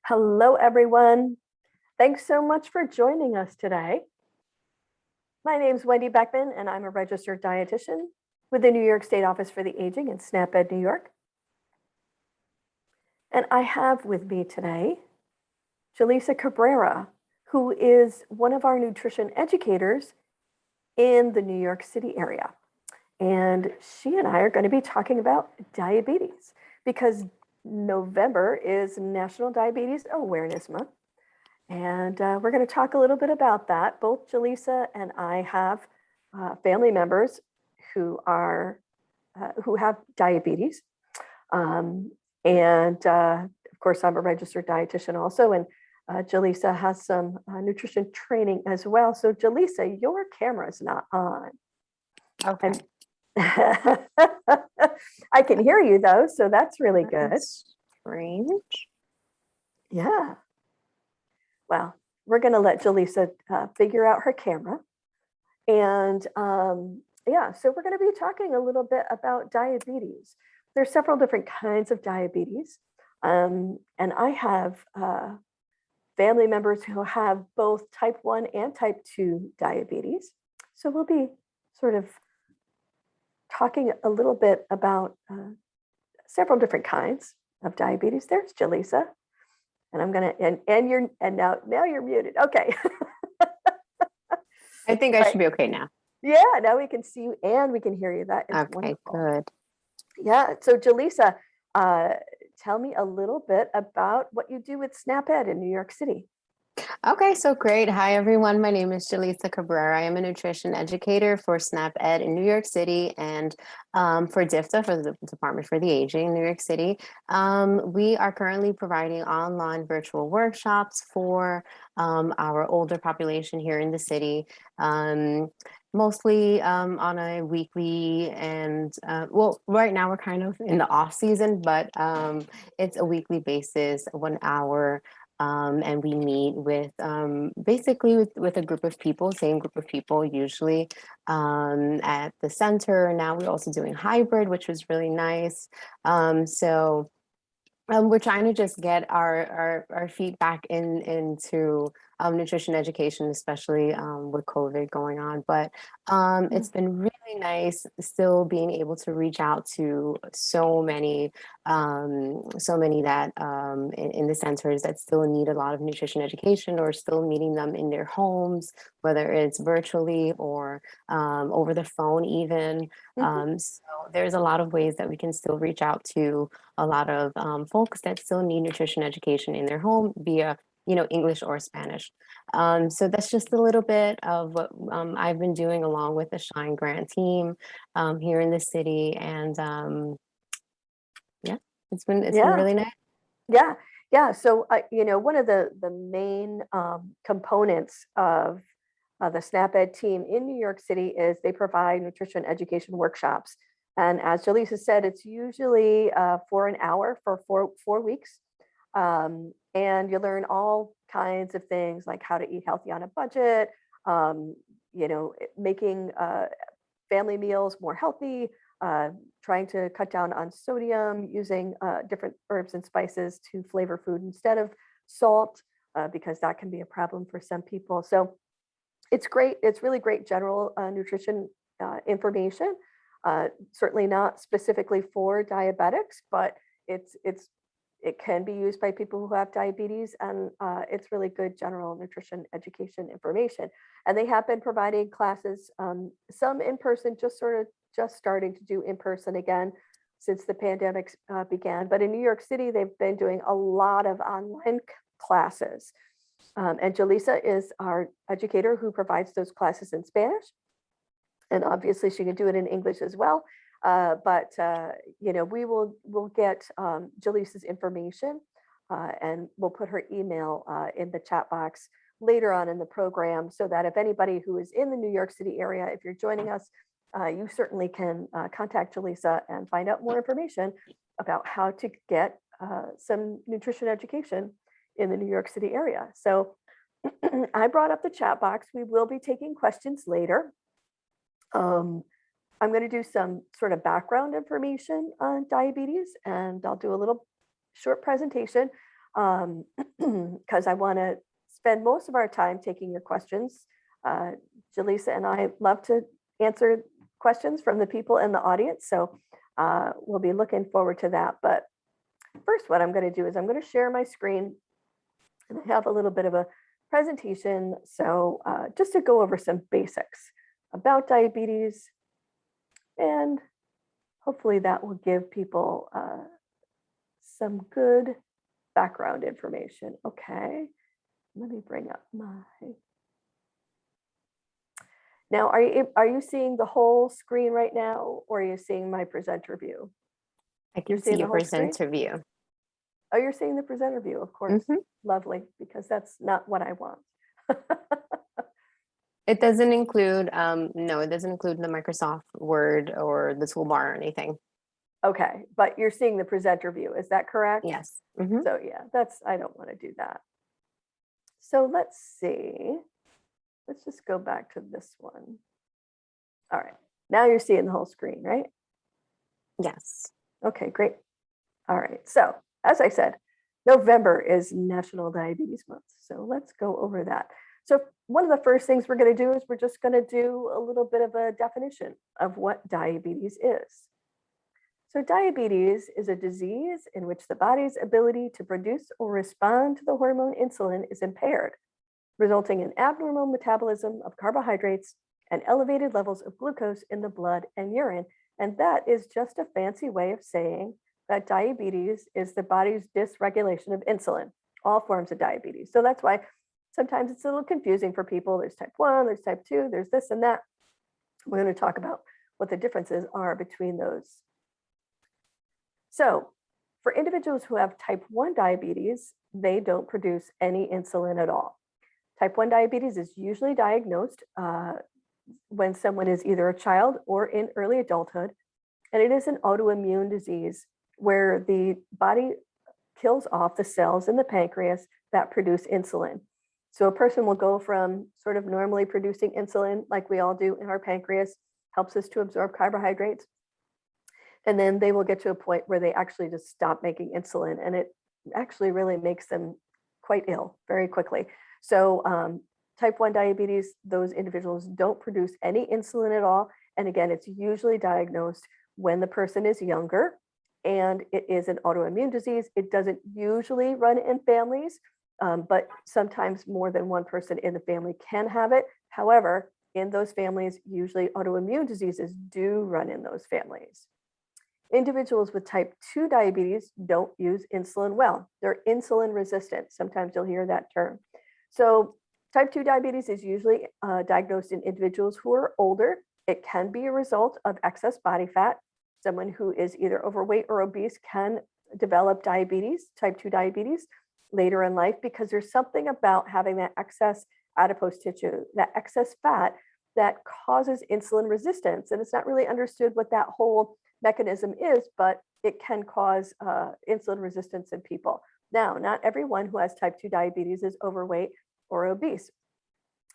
Hello, everyone. Thanks so much for joining us today. My name is Wendy Beckman, and I'm a registered dietitian with the New York State Office for the Aging in SNAP-Ed, New York. And I have with me today Jaleesa Cabrera, who is one of our nutrition educators in the New York City area. And she and I are going to be talking about diabetes because November is National Diabetes Awareness Month. And we're going to talk a little bit about that. Both Jaleesa and I have family members who have diabetes. Of course, I'm a registered dietitian also. And Jaleesa has some nutrition training as well. So Jaleesa, your camera is not on. Okay. I can hear you though, so that's really good. Strange. Yeah. Well, we're going to let Jaleesa figure out her camera. And so we're going to be talking a little bit about diabetes. There's several different kinds of diabetes. And I have family members who have both type 1 and type 2 diabetes. So we'll be sort of talking a little bit about several different kinds of diabetes. There's Jaleesa. And I'm gonna now you're muted. Okay. I think I should be okay now. Yeah, now we can see you and we can hear you. That is Okay, wonderful. good. Yeah. So Jaleesa, tell me a little bit about what you do with SNAP-Ed in New York City. Okay, so great. Hi, everyone. My name is Jaleesa Cabrera. I am a nutrition educator for SNAP-Ed in New York City and for DIFTA, for the Department for the Aging in New York City. We are currently providing online virtual workshops for our older population here in the city. Mostly on a weekly and right now we're kind of in the off season, but it's a weekly basis, 1 hour. And we meet with basically with a group of people, same group of people usually at the center. Now we're also doing hybrid, which was really nice. We're trying to just get our feedback into nutrition education, especially with COVID going on. But it's been really nice still being able to reach out to so many that in the centers that still need a lot of nutrition education or still meeting them in their homes, whether it's virtually or over the phone even. So there's a lot of ways that we can still reach out to a lot of folks that still need nutrition education in their home via, English or Spanish. So that's just a little bit of what I've been doing along with the Shine Grant team here in the city. And it's been really nice. Yeah. So, one of the main components of the SNAP-Ed team in New York City is they provide nutrition education workshops. And as Jaleesa said, it's usually for an hour for four weeks. And you learn all kinds of things like how to eat healthy on a budget, making family meals more healthy, trying to cut down on sodium, using different herbs and spices to flavor food instead of salt, because that can be a problem for some people. So it's great. It's really great general nutrition information. Certainly not specifically for diabetics, but it can be used by people who have diabetes, and it's really good general nutrition education information. And they have been providing classes, some in person, just starting to do in person again since the pandemic began. But in New York City, they've been doing a lot of online classes. And Jaleesa is our educator who provides those classes in Spanish. And obviously she can do it in English as well. We'll get Jaleesa's information and we'll put her email in the chat box later on in the program so that if anybody who is in the New York City area, if you're joining us, you certainly can contact Jaleesa and find out more information about how to get some nutrition education in the New York City area. So I brought up the chat box. We will be taking questions later. I'm going to do some sort of background information on diabetes, and I'll do a little short presentation. because I want to spend most of our time taking your questions. Jaleesa and I love to answer questions from the people in the audience, so we'll be looking forward to that. But first, what I'm going to do is I'm going to share my screen, and I have a little bit of a presentation. So just to go over some basics about diabetes, and hopefully that will give people some good background information. Okay, let me bring up my. Now, are you seeing the whole screen right now, or are you seeing my presenter view? I can see your presenter view. Oh, you're seeing the presenter view, of course. Lovely, because that's not what I want. It doesn't include, no, it doesn't include the Microsoft Word or the toolbar or anything. Okay, but you're seeing the presenter view, is that correct? Yes. So yeah, I don't want to do that. So let's see. Let's just go back to this one. All right, now you're seeing the whole screen, right? Yes. Okay, great. All right, so as I said, November is National Diabetes Month. So let's go over that. So one of the first things we're going to do is we're just going to do a little bit of a definition of what diabetes is. So diabetes is a disease in which the body's ability to produce or respond to the hormone insulin is impaired, resulting in abnormal metabolism of carbohydrates and elevated levels of glucose in the blood and urine. And that is just a fancy way of saying that diabetes is the body's dysregulation of insulin, all forms of diabetes. So that's why sometimes it's a little confusing for people. There's type 1, there's type 2, there's this and that. We're going to talk about what the differences are between those. So for individuals who have type 1 diabetes, they don't produce any insulin at all. Type 1 diabetes is usually diagnosed when someone is either a child or in early adulthood, and it is an autoimmune disease where the body kills off the cells in the pancreas that produce insulin. So a person will go from sort of normally producing insulin like we all do in our pancreas, helps us to absorb carbohydrates, and then they will get to a point where they actually just stop making insulin, and it actually really makes them quite ill very quickly. So type 1 diabetes, those individuals don't produce any insulin at all. And again, it's usually diagnosed when the person is younger, and it is an autoimmune disease. It doesn't usually run in families, but sometimes more than one person in the family can have it. However, in those families, usually autoimmune diseases do run in those families. Individuals with type 2 diabetes don't use insulin well. They're insulin resistant. Sometimes you'll hear that term. So type 2 diabetes is usually diagnosed in individuals who are older. It can be a result of excess body fat. Someone who is either overweight or obese can develop diabetes, type 2 diabetes, later in life, because there's something about having that excess adipose tissue, that excess fat, that causes insulin resistance. And it's not really understood what that whole mechanism is, but it can cause insulin resistance in people. Now, not everyone who has type 2 diabetes is overweight or obese.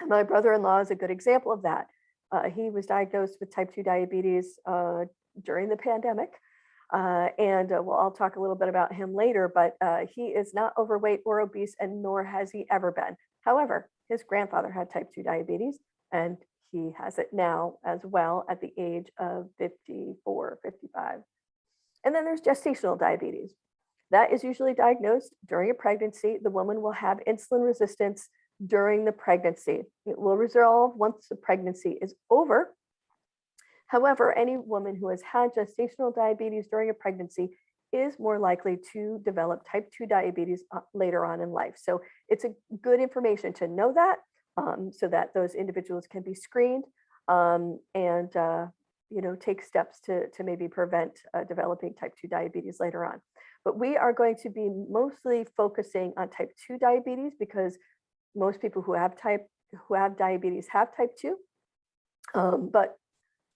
My brother-in-law is a good example of that. He was diagnosed with type 2 diabetes during the pandemic. I'll talk a little bit about him later, but he is not overweight or obese, and nor has he ever been. However, his grandfather had type 2 diabetes, and he has it now as well at the age of 54, 55. And then there's gestational diabetes. That is usually diagnosed during a pregnancy. The woman will have insulin resistance during the pregnancy. It will resolve once the pregnancy is over. However, any woman who has had gestational diabetes during a pregnancy is more likely to develop type 2 diabetes later on in life. So it's a good information to know that, so that those individuals can be screened and take steps to maybe prevent developing type 2 diabetes later on. But we are going to be mostly focusing on type 2 diabetes because most people who have diabetes have type 2. But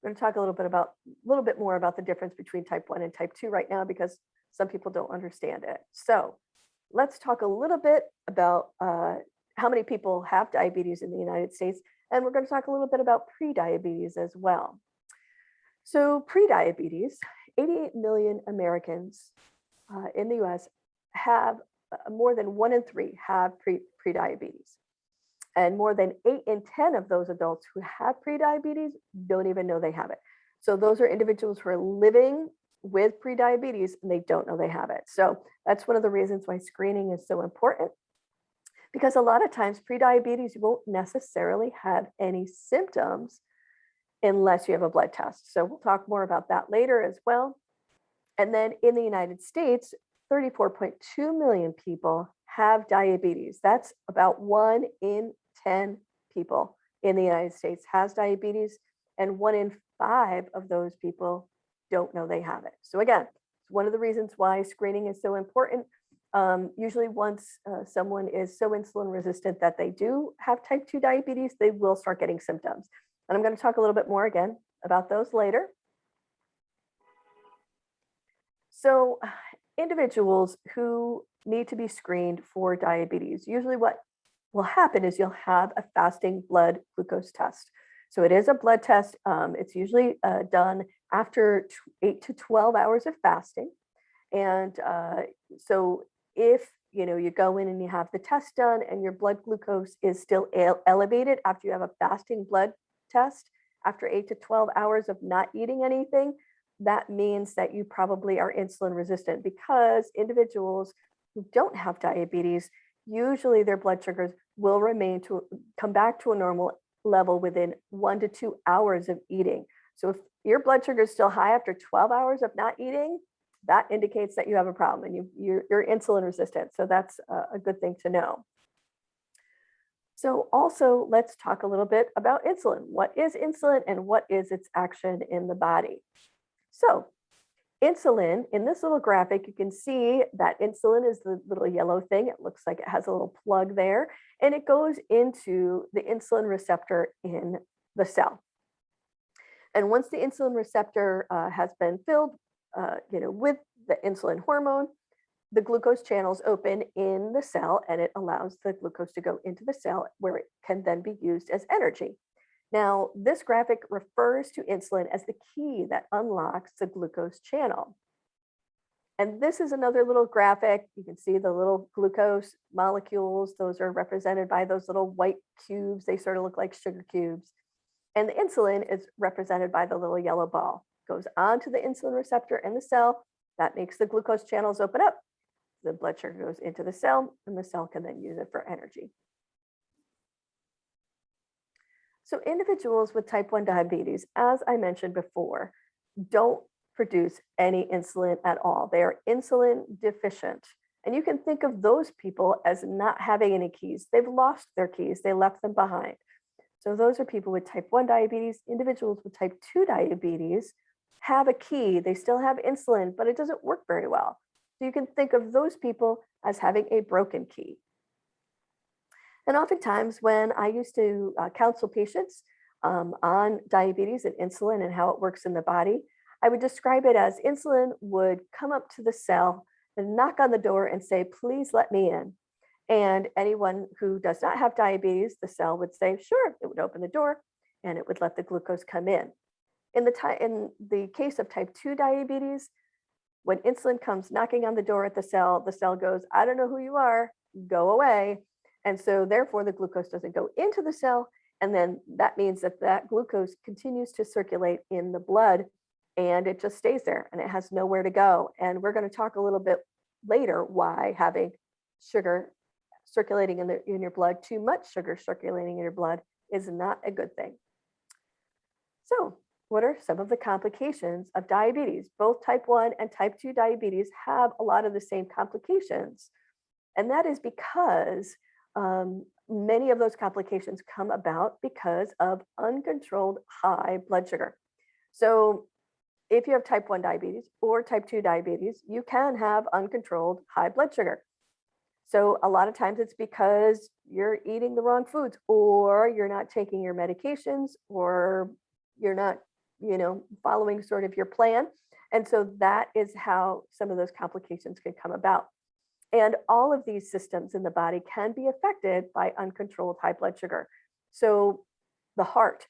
we're going to talk a little bit more about the difference between type 1 and type 2 right now, because some people don't understand it. So let's talk a little bit about how many people have diabetes in the United States. And we're going to talk a little bit about pre-diabetes as well. So pre-diabetes, 88 million Americans in the US have more than 1 in 3 have prediabetes. And more than 8 in 10 of those adults who have prediabetes don't even know they have it. So those are individuals who are living with prediabetes and they don't know they have it. So that's one of the reasons why screening is so important, because a lot of times prediabetes won't necessarily have any symptoms unless you have a blood test. So we'll talk more about that later as well. And then in the United States, 34.2 million people have diabetes. That's about 1 in 10 people in the United States has diabetes, and 1 in 5 of those people don't know they have it. So again, it's one of the reasons why screening is so important. Usually once someone is so insulin resistant that they do have type 2 diabetes, they will start getting symptoms. And I'm going to talk a little bit more again about those later. So individuals who need to be screened for diabetes, usually what will happen is you'll have a fasting blood glucose test. So it is a blood test. It's usually done after 8 to 12 hours of fasting. And so if you go in and you have the test done and your blood glucose is still elevated after you have a fasting blood test, after 8 to 12 hours of not eating anything, that means that you probably are insulin resistant, because individuals who don't have diabetes, usually their blood sugars will come back to a normal level within 1 to 2 hours of eating. So if your blood sugar is still high after 12 hours of not eating, that indicates that you have a problem and you're insulin resistant. So that's a good thing to know. So also let's talk a little bit about insulin. What is insulin and what is its action in the body? So insulin, in this little graphic, you can see that insulin is the little yellow thing. It looks like it has a little plug there, and it goes into the insulin receptor in the cell. And once the insulin receptor has been filled, with the insulin hormone, the glucose channels open in the cell, and it allows the glucose to go into the cell where it can then be used as energy. Now, this graphic refers to insulin as the key that unlocks the glucose channel. And this is another little graphic. You can see the little glucose molecules. Those are represented by those little white cubes. They sort of look like sugar cubes. And the insulin is represented by the little yellow ball. It goes onto the insulin receptor in the cell. That makes the glucose channels open up. The blood sugar goes into the cell, and the cell can then use it for energy. So individuals with type 1 diabetes, as I mentioned before, don't produce any insulin at all. They are insulin deficient. And you can think of those people as not having any keys. They've lost their keys. They left them behind. So those are people with type 1 diabetes. Individuals with type 2 diabetes have a key. They still have insulin, but it doesn't work very well. So you can think of those people as having a broken key. And oftentimes when I used to counsel patients on diabetes and insulin and how it works in the body, I would describe it as insulin would come up to the cell and knock on the door and say, "Please let me in." And anyone who does not have diabetes, the cell would say, "Sure." It would open the door and it would let the glucose come in. In the case of type 2 diabetes, when insulin comes knocking on the door at the cell goes, "I don't know who you are, go away." And so therefore the glucose doesn't go into the cell. And then that means that glucose continues to circulate in the blood and it just stays there and it has nowhere to go. And we're going to talk a little bit later why having sugar circulating in your blood, too much sugar circulating in your blood, is not a good thing. So what are some of the complications of diabetes? Both type 1 and type 2 diabetes have a lot of the same complications. And that is because many of those complications come about because of uncontrolled high blood sugar. So if you have type 1 diabetes or type 2 diabetes, you can have uncontrolled high blood sugar. So a lot of times it's because you're eating the wrong foods, or you're not taking your medications, or you're not, following sort of your plan. And so that is how some of those complications can come about. And all of these systems in the body can be affected by uncontrolled high blood sugar. So the heart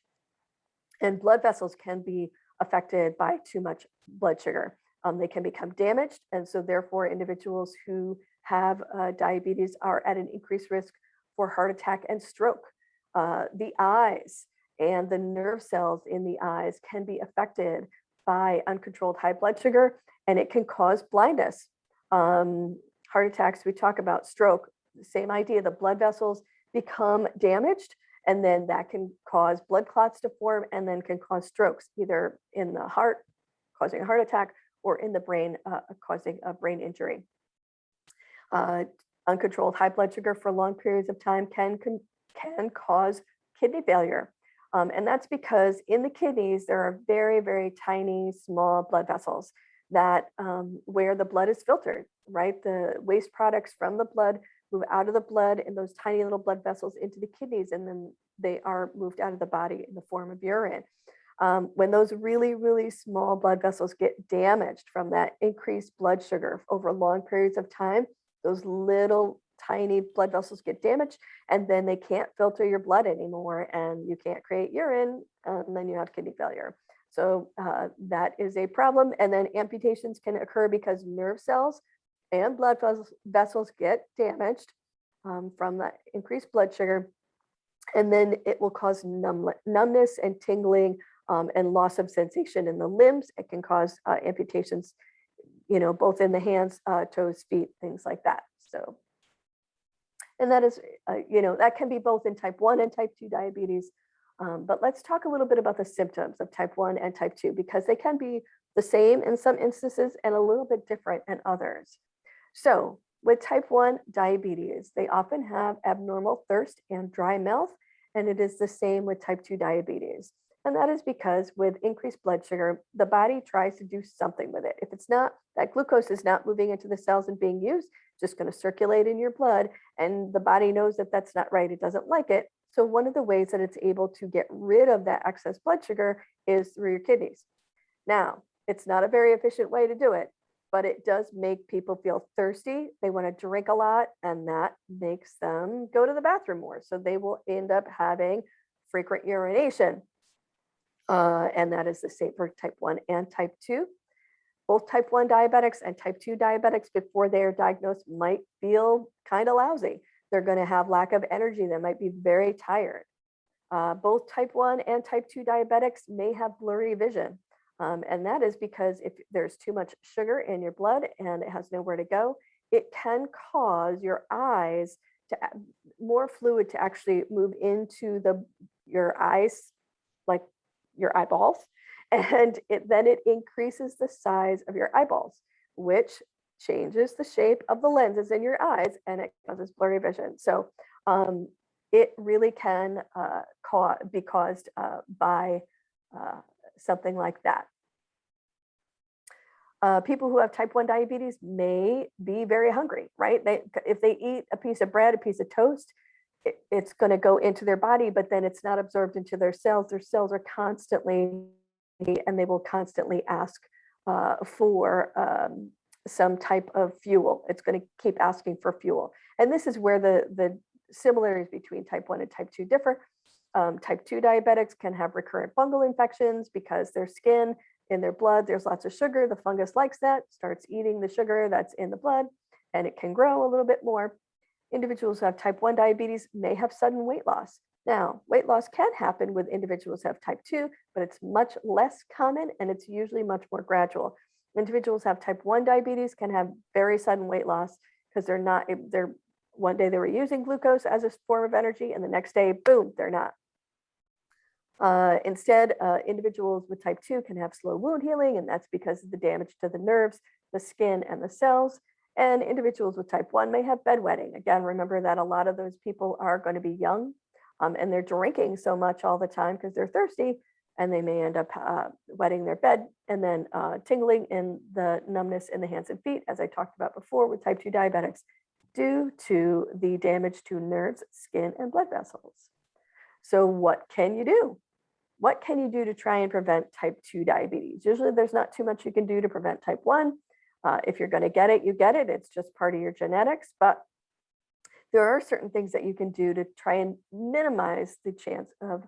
and blood vessels can be affected by too much blood sugar. They can become damaged. And so therefore individuals who have diabetes are at an increased risk for heart attack and stroke. The eyes and the nerve cells in the eyes can be affected by uncontrolled high blood sugar, and it can cause blindness. Heart attacks, we talk about stroke, same idea. The blood vessels become damaged, and then that can cause blood clots to form and then can cause strokes, either in the heart, causing a heart attack, or in the brain, causing a brain injury. Uncontrolled high blood sugar for long periods of time can cause kidney failure. And that's because in the kidneys, there are very, very tiny, small blood vessels that where the blood is filtered, right? The waste products from the blood move out of the blood in those tiny little blood vessels into the kidneys, and then they are moved out of the body in the form of urine. When those really, really small blood vessels get damaged from that increased blood sugar over long periods of time, those little tiny blood vessels get damaged, and then they can't filter your blood anymore, and you can't create urine, and then you have kidney failure. So that is a problem. And then amputations can occur because nerve cells and blood vessels get damaged from that increased blood sugar. And then it will cause numbness and tingling and loss of sensation in the limbs. It can cause amputations, both in the hands, toes, feet, things like that. So, and that is, that can be both in type 1 and type 2 diabetes. But let's talk a little bit about the symptoms of type 1 and type 2, because they can be the same in some instances and a little bit different in others. So with type 1 diabetes, they often have abnormal thirst and dry mouth, and it is the same with type 2 diabetes. And that is because with increased blood sugar, the body tries to do something with it. If it's not, that glucose is not moving into the cells and being used, just going to circulate in your blood, and the body knows that that's not right. It doesn't like it. So one of the ways that it's able to get rid of that excess blood sugar is through your kidneys. Now, it's not a very efficient way to do it, but it does make people feel thirsty. They want to drink a lot, and that makes them go to the bathroom more. So they will end up having frequent urination. And that is the same for type 1 and type 2. Both type 1 diabetics and type 2 diabetics, before they are diagnosed, might feel kind of lousy. They're going to have lack of energy. They might be very tired. Both type 1 and type 2 diabetics may have blurry vision. And that is because if there's too much sugar in your blood and it has nowhere to go, it can cause your eyes to more fluid to actually move into your eyes, like your eyeballs. And then it increases the size of your eyeballs, which changes the shape of the lenses in your eyes, and it causes blurry vision. So it really can be caused by something like that. People who have type 1 diabetes may be very hungry, right? If they eat a piece of bread, a piece of toast, it's going to go into their body, but then it's not absorbed into their cells. Their cells are constantly, and they will constantly ask for some type of fuel. It's going to keep asking for fuel. And this is where the similarities between type 1 and type 2 differ. Type 2 diabetics can have recurrent fungal infections because their skin, in their blood, there's lots of sugar. The fungus likes that, starts eating the sugar that's in the blood, and it can grow a little bit more. Individuals who have type 1 diabetes may have sudden weight loss. Now, weight loss can happen with individuals who have type 2, but it's much less common, and it's usually much more gradual. Individuals who have type 1 diabetes can have very sudden weight loss because one day they were using glucose as a form of energy, and the next day, boom, they're not. Instead, individuals with type 2 can have slow wound healing, and that's because of the damage to the nerves, the skin, and the cells. And individuals with type 1 may have bedwetting. Again, remember that a lot of those people are going to be young, and they're drinking so much all the time because they're thirsty, and they may end up wetting their bed, and then tingling in the numbness in the hands and feet, as I talked about before with type 2 diabetics, due to the damage to nerves, skin, and blood vessels. So what can you do? What can you do to try and prevent type 2 diabetes? Usually there's not too much you can do to prevent type 1. If you're going to get it, you get it. It's just part of your genetics. But there are certain things that you can do to try and minimize the chance of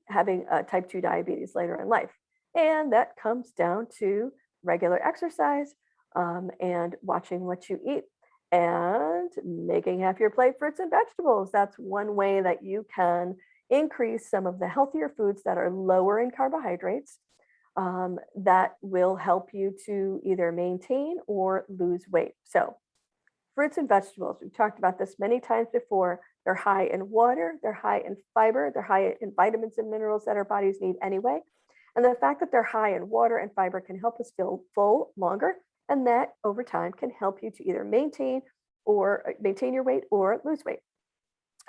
having type 2 diabetes later in life. And that comes down to regular exercise, and watching what you eat and making half your plate fruits and vegetables. That's one way that you can increase some of the healthier foods that are lower in carbohydrates, that will help you to either maintain or lose weight. So fruits and vegetables, we've talked about this many times before. They're high in water, they're high in fiber, they're high in vitamins and minerals that our bodies need anyway. And the fact that they're high in water and fiber can help us feel full longer. And that over time can help you to either maintain your weight or lose weight.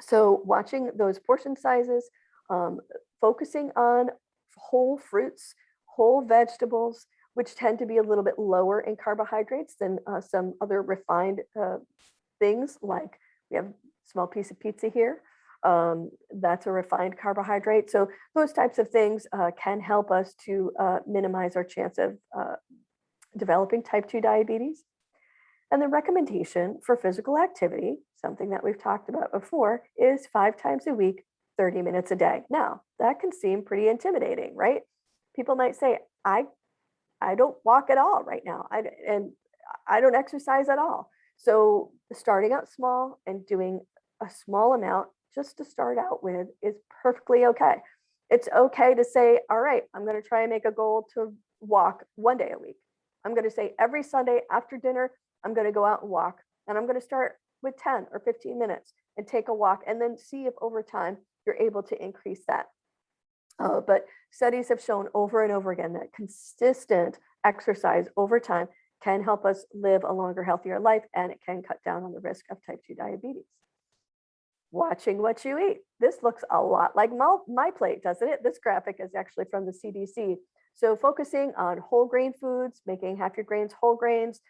So watching those portion sizes, focusing on whole fruits, whole vegetables, which tend to be a little bit lower in carbohydrates than some other refined things, like we have a small piece of pizza here. That's a refined carbohydrate. So those types of things can help us to minimize our chance of developing type 2 diabetes. And the recommendation for physical activity, something that we've talked about before, is 5 times a week, 30 minutes a day. Now, that can seem pretty intimidating, right? People might say, I don't walk at all right now, and I don't exercise at all. So starting out small and doing a small amount just to start out with is perfectly okay. It's okay to say, all right, I'm going to try and make a goal to walk 1 day a week. I'm going to say every Sunday after dinner, I'm going to go out and walk, and I'm going to start with 10 or 15 minutes and take a walk, and then see if over time you're able to increase that. But studies have shown over and over again that consistent exercise over time can help us live a longer, healthier life, and it can cut down on the risk of type 2 diabetes. Watching what you eat. This looks a lot like my plate, doesn't it? This graphic is actually from the CDC. So focusing on whole grain foods, making half your grains whole grains,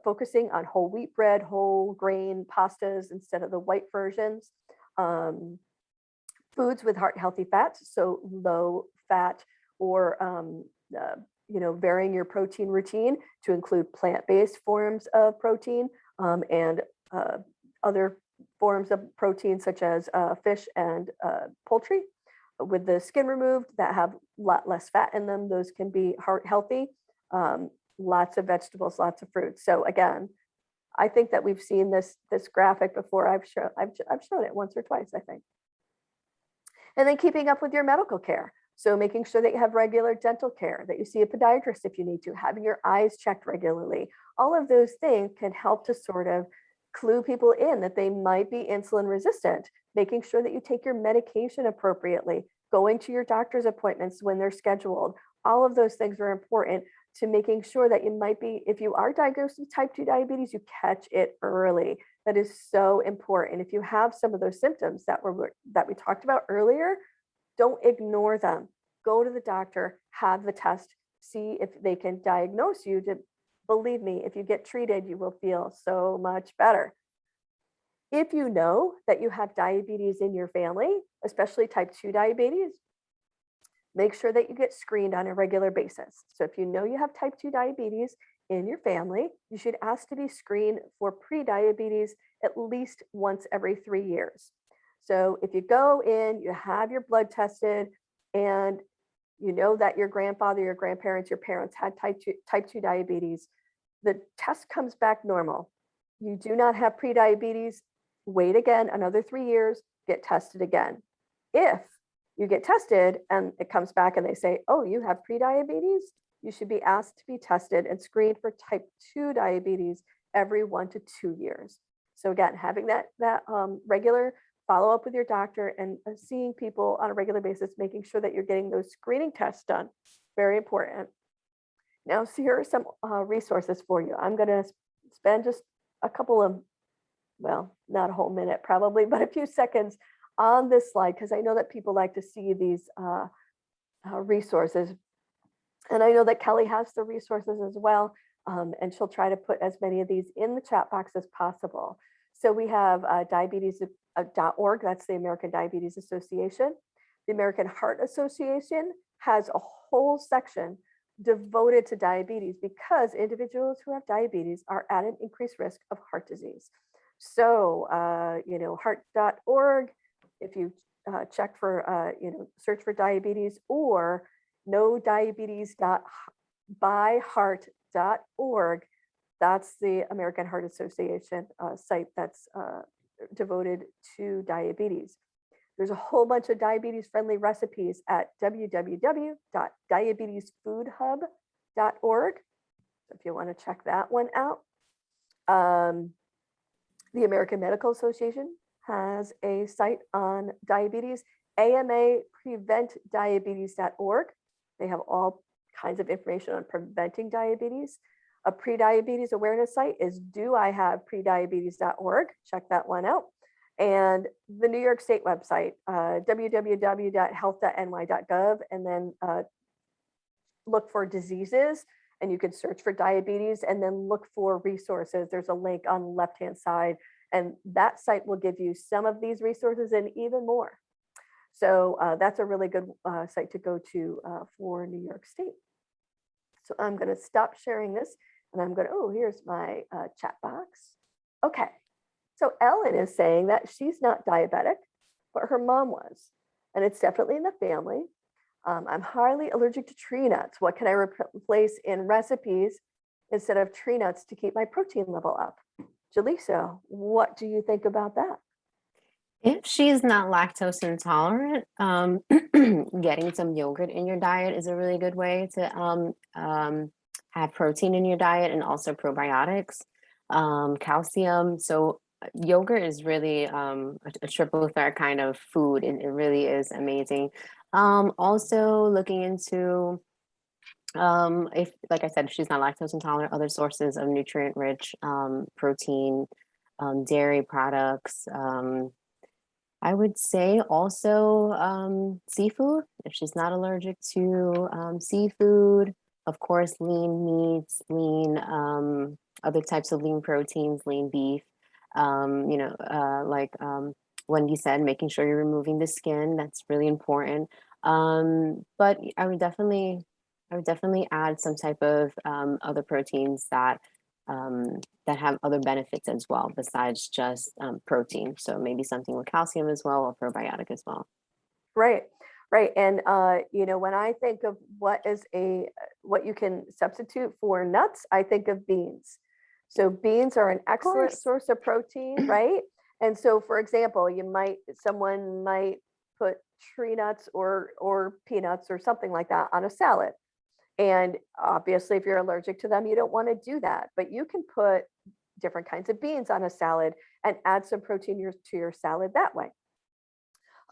focusing on whole wheat bread, whole grain pastas instead of the white versions. Foods with heart-healthy fats, so low fat, or varying your protein routine to include plant-based forms of protein, and other forms of protein such as fish and poultry with the skin removed that have a lot less fat in them. Those can be heart healthy. Lots of vegetables, lots of fruits. So again, I think that we've seen this graphic before. I've shown it once or twice, I think. And then keeping up with your medical care. So making sure that you have regular dental care, that you see a podiatrist if you need to, having your eyes checked regularly. All of those things can help to sort of clue people in that they might be insulin resistant, making sure that you take your medication appropriately, going to your doctor's appointments when they're scheduled. All of those things are important to making sure that you might be, if you are diagnosed with type 2 diabetes, you catch it early. That is so important. If you have some of those symptoms that we talked about earlier, don't ignore them. Go to the doctor, have the test, see if they can diagnose you. Believe me, if you get treated, you will feel so much better. If you know that you have diabetes in your family, especially type 2 diabetes, make sure that you get screened on a regular basis. So if you know you have type 2 diabetes in your family, you should ask to be screened for pre-diabetes at least once every 3 years. So if you go in, you have your blood tested, and you know that your grandfather, your grandparents, your parents had type 2 diabetes, the test comes back normal. You do not have pre-diabetes, wait again another 3 years, get tested again. If you get tested and it comes back and they say, oh, you have pre-diabetes, you should be asked to be tested and screened for type 2 diabetes every 1 to 2 years. So again, having that regular follow up with your doctor and seeing people on a regular basis, making sure that you're getting those screening tests done, very important. Now, so here are some resources for you. I'm going to spend just a couple of, well, not a whole minute probably, but a few seconds on this slide, because I know that people like to see these resources. And I know that Kelly has the resources as well, and she'll try to put as many of these in the chat box as possible. So we have diabetes.org, that's the American Diabetes Association. The American Heart Association has a whole section devoted to diabetes because individuals who have diabetes are at an increased risk of heart disease. So, heart.org, if you check for, search for diabetes, or nodiabetes.byheart.org, That's the American Heart Association site that's devoted to diabetes. There's a whole bunch of diabetes-friendly recipes at www.diabetesfoodhub.org. So if you want to check that one out. The American Medical Association has a site on diabetes, amapreventdiabetes.org. They have all kinds of information on preventing diabetes. A prediabetes awareness site is doihaveprediabetes.org. Check that one out. And the New York State website, www.health.ny.gov, and then look for diseases, and you can search for diabetes and then look for resources. There's a link on the left-hand side, and that site will give you some of these resources and even more. So that's a really good site to go to for New York State. So I'm going to stop sharing this, and I'm going to, oh, here's my chat box. Okay. So Ellen is saying that she's not diabetic, but her mom was, and it's definitely in the family. I'm highly allergic to tree nuts. What can I replace in recipes instead of tree nuts to keep my protein level up? Jaleesa, what do you think about that? If she's not lactose intolerant, getting some yogurt in your diet is a really good way to have protein in your diet, and also probiotics, calcium. So yogurt is really a triple threat kind of food, and it really is amazing. Also looking into, if, like I said, if she's not lactose intolerant, other sources of nutrient rich protein, dairy products. I would say also seafood, if she's not allergic to seafood. Of course, lean meats, lean other types of lean proteins, lean beef. Like Wendy said, making sure you're removing the skin. That's really important. But I would definitely add some type of other proteins that have other benefits as well, besides just protein. So maybe something with calcium as well, or probiotic as well. Right, right. And when I think of what you can substitute for nuts, I think of beans. So beans are an excellent source of protein, right? And so, for example, someone might put tree nuts or peanuts or something like that on a salad. And obviously, if you're allergic to them, you don't want to do that. But you can put different kinds of beans on a salad and add some protein to your salad that way.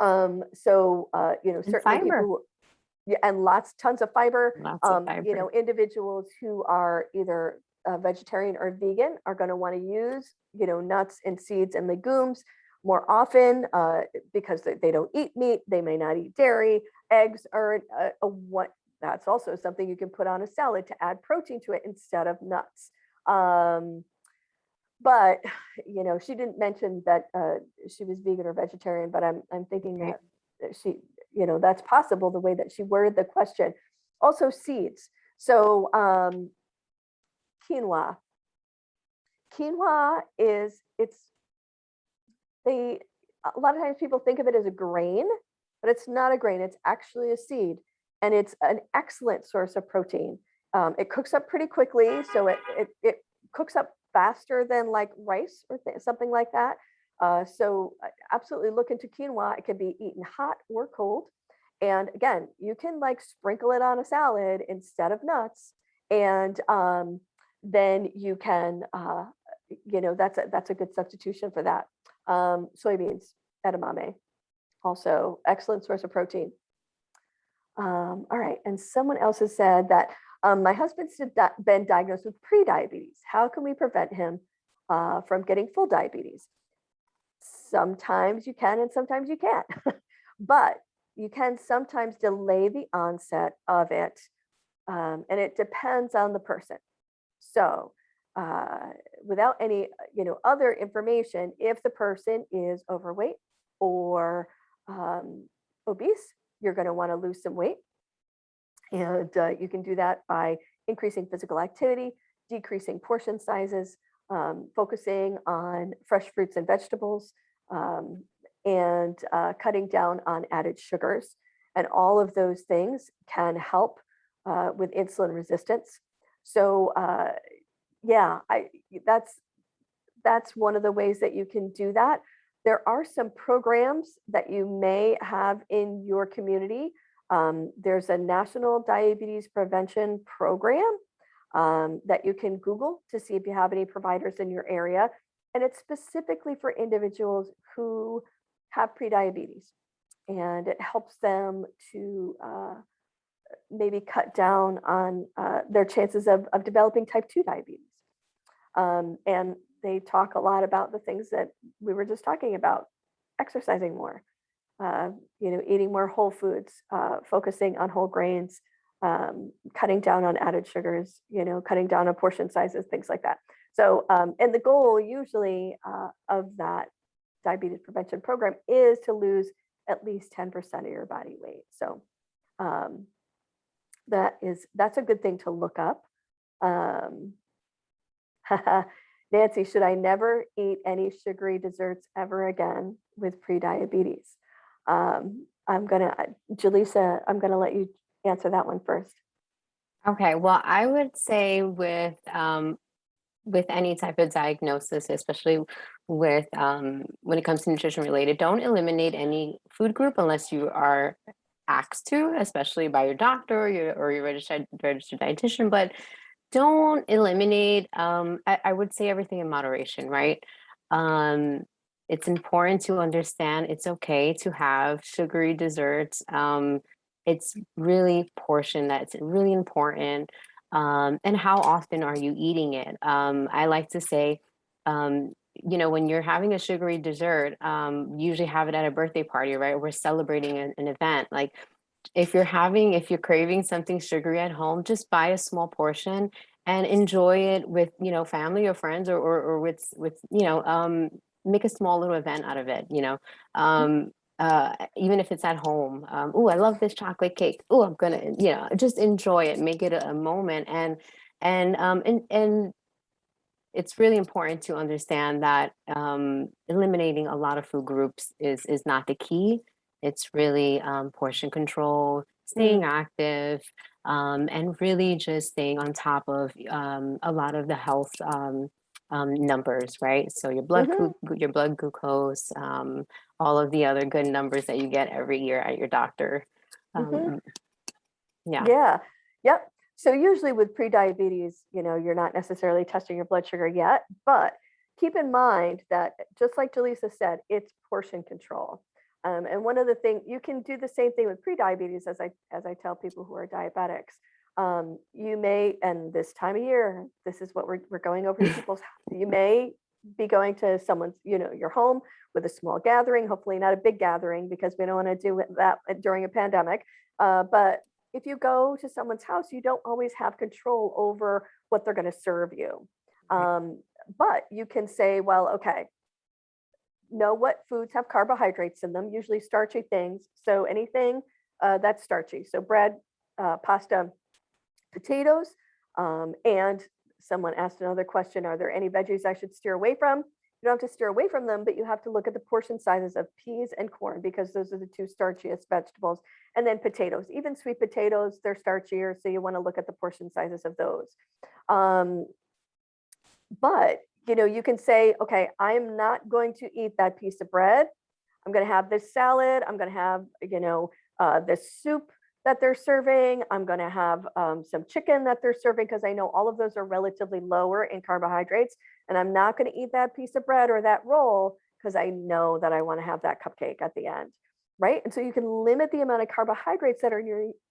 Certainly fiber. And tons of fiber. Lots of fiber. Individuals who are either vegetarian or vegan are going to want to use, nuts and seeds and legumes more often because they don't eat meat. They may not eat dairy. Eggs are that's also something you can put on a salad to add protein to it instead of nuts. But she didn't mention that she was vegan or vegetarian, but I'm thinking that she, that's possible the way that she worded the question. Also seeds. So quinoa. Quinoa a lot of times people think of it as a grain, but it's not a grain. It's actually a seed. And it's an excellent source of protein. It cooks up pretty quickly, so it cooks up faster than like rice or something like that. So absolutely look into quinoa. It can be eaten hot or cold. And again, you can like sprinkle it on a salad instead of nuts. And then you can, that's a good substitution for that. Soybeans, edamame, also excellent source of protein. All right, and someone else has said that my husband's been diagnosed with prediabetes. How can we prevent him from getting full diabetes? Sometimes you can and sometimes you can't, but you can sometimes delay the onset of it, and it depends on the person. So without any other information, if the person is overweight or obese, you're going to want to lose some weight. And you can do that by increasing physical activity, decreasing portion sizes, focusing on fresh fruits and vegetables, and cutting down on added sugars. And all of those things can help with insulin resistance. So, yeah, that's one of the ways that you can do that. There are some programs that you may have in your community. There's a National Diabetes Prevention Program that you can Google to see if you have any providers in your area. And it's specifically for individuals who have prediabetes. And it helps them to maybe cut down on their chances of developing type 2 diabetes. And they talk a lot about the things that we were just talking about: exercising more, eating more whole foods, focusing on whole grains, cutting down on added sugars, cutting down on portion sizes, things like that. So, and the goal usually of that diabetes prevention program is to lose at least 10% of your body weight. So um, that's a good thing to look up. Um, Nancy, should I never eat any sugary desserts ever again with prediabetes? Jaleesa, I'm gonna let you answer that one first. Okay, well, I would say with any type of diagnosis, especially with when it comes to nutrition related, don't eliminate any food group unless you are asked to, especially by your doctor or your registered dietitian. But don't eliminate. I would say everything in moderation, right? Um, it's important to understand it's okay to have sugary desserts. It's really portion that's really important. And how often are you eating it? I like to say, when you're having a sugary dessert, usually have it at a birthday party, right? We're celebrating an event. Like if you're craving something sugary at home, just buy a small portion and enjoy it with, family or friends or with make a small little event out of it, even if it's at home. Oh, I love this chocolate cake. Oh, I'm gonna, just enjoy it, make it a moment. And it's really important to understand that eliminating a lot of food groups is not the key. It's really portion control, staying Mm, active, and really just staying on top of a lot of the health numbers, right? So mhm, your blood glucose, all of the other good numbers that you get every year at your doctor. mhm. Um, yeah. Yeah. Yep. So usually with prediabetes, you're not necessarily testing your blood sugar yet, but keep in mind that just like Jaleesa said, it's portion control. And one of the things you can do the same thing with prediabetes, as I tell people who are diabetics. You may, and this time of year, this is what we're going over to people's. You may be going to someone's, your home with a small gathering. Hopefully, not a big gathering because we don't want to do that during a pandemic. But if you go to someone's house, you don't always have control over what they're going to serve you. But you can say, well, okay, know what foods have carbohydrates in them, usually starchy things. So anything that's starchy. So bread, pasta, potatoes. And someone asked another question: are there any veggies I should steer away from? You don't have to steer away from them, but you have to look at the portion sizes of peas and corn because those are the two starchiest vegetables. And then potatoes, even sweet potatoes, they're starchier. So you want to look at the portion sizes of those. Um, but you can say, okay, I'm not going to eat that piece of bread. I'm going to have this salad. I'm going to have, this soup that they're serving. I'm going to have some chicken that they're serving because I know all of those are relatively lower in carbohydrates. And I'm not going to eat that piece of bread or that roll because I know that I want to have that cupcake at the end. Right. And so you can limit the amount of carbohydrates that are